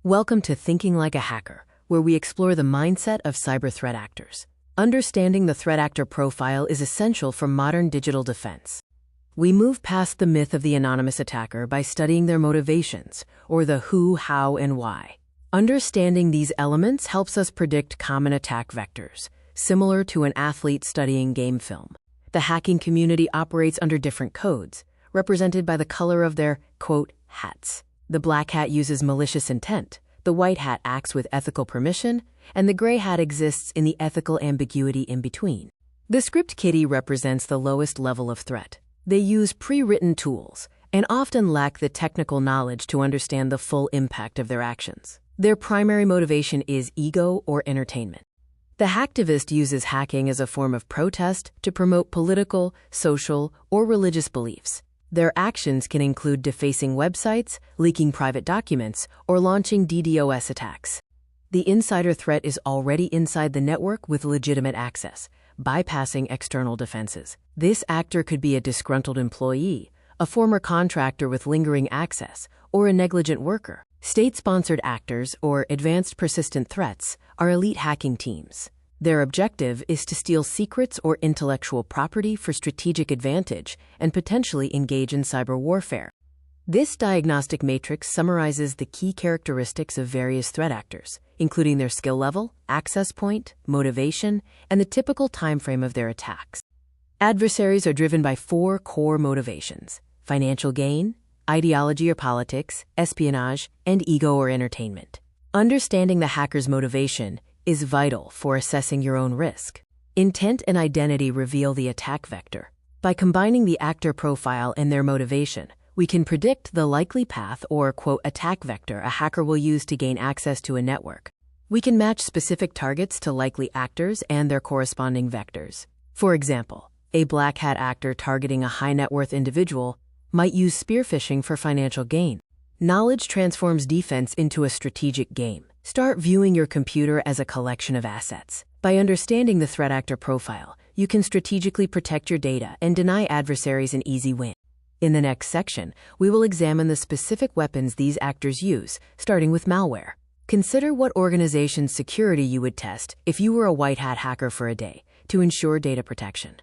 Welcome to Thinking Like a Hacker, where we explore the mindset of cyber threat actors. Understanding the threat actor profile is essential for modern digital defense. We move past the myth of the anonymous attacker by studying their motivations, or the who, how, and why. Understanding these elements helps us predict common attack vectors, similar to an athlete studying game film. The hacking community operates under different codes, represented by the color of their, quote, hats. The black hat uses malicious intent, the white hat acts with ethical permission, and the gray hat exists in the ethical ambiguity in between. The script kiddie represents the lowest level of threat. They use pre-written tools and often lack the technical knowledge to understand the full impact of their actions. Their primary motivation is ego or entertainment. The hacktivist uses hacking as a form of protest to promote political, social, or religious beliefs. Their actions can include defacing websites, leaking private documents, or launching DDoS attacks. The insider threat is already inside the network with legitimate access, bypassing external defenses. This actor could be a disgruntled employee, a former contractor with lingering access, or a negligent worker. State-sponsored actors, or advanced persistent threats, are elite hacking teams. Their objective is to steal secrets or intellectual property for strategic advantage and potentially engage in cyber warfare. This diagnostic matrix summarizes the key characteristics of various threat actors, including their skill level, access point, motivation, and the typical timeframe of their attacks. Adversaries are driven by 4 core motivations: financial gain, ideology or politics, espionage, and ego or entertainment. Understanding the hacker's motivation is vital for assessing your own risk. Intent and identity reveal the attack vector. By combining the actor profile and their motivation, we can predict the likely path or, quote, attack vector a hacker will use to gain access to a network. We can match specific targets to likely actors and their corresponding vectors. For example, a black hat actor targeting a high net worth individual might use spear phishing for financial gain. Knowledge transforms defense into a strategic game. Start viewing your computer as a collection of assets. By understanding the threat actor profile, you can strategically protect your data and deny adversaries an easy win. In the next section, we will examine the specific weapons these actors use, starting with malware. Consider what organization's security you would test if you were a white hat hacker for a day to ensure data protection.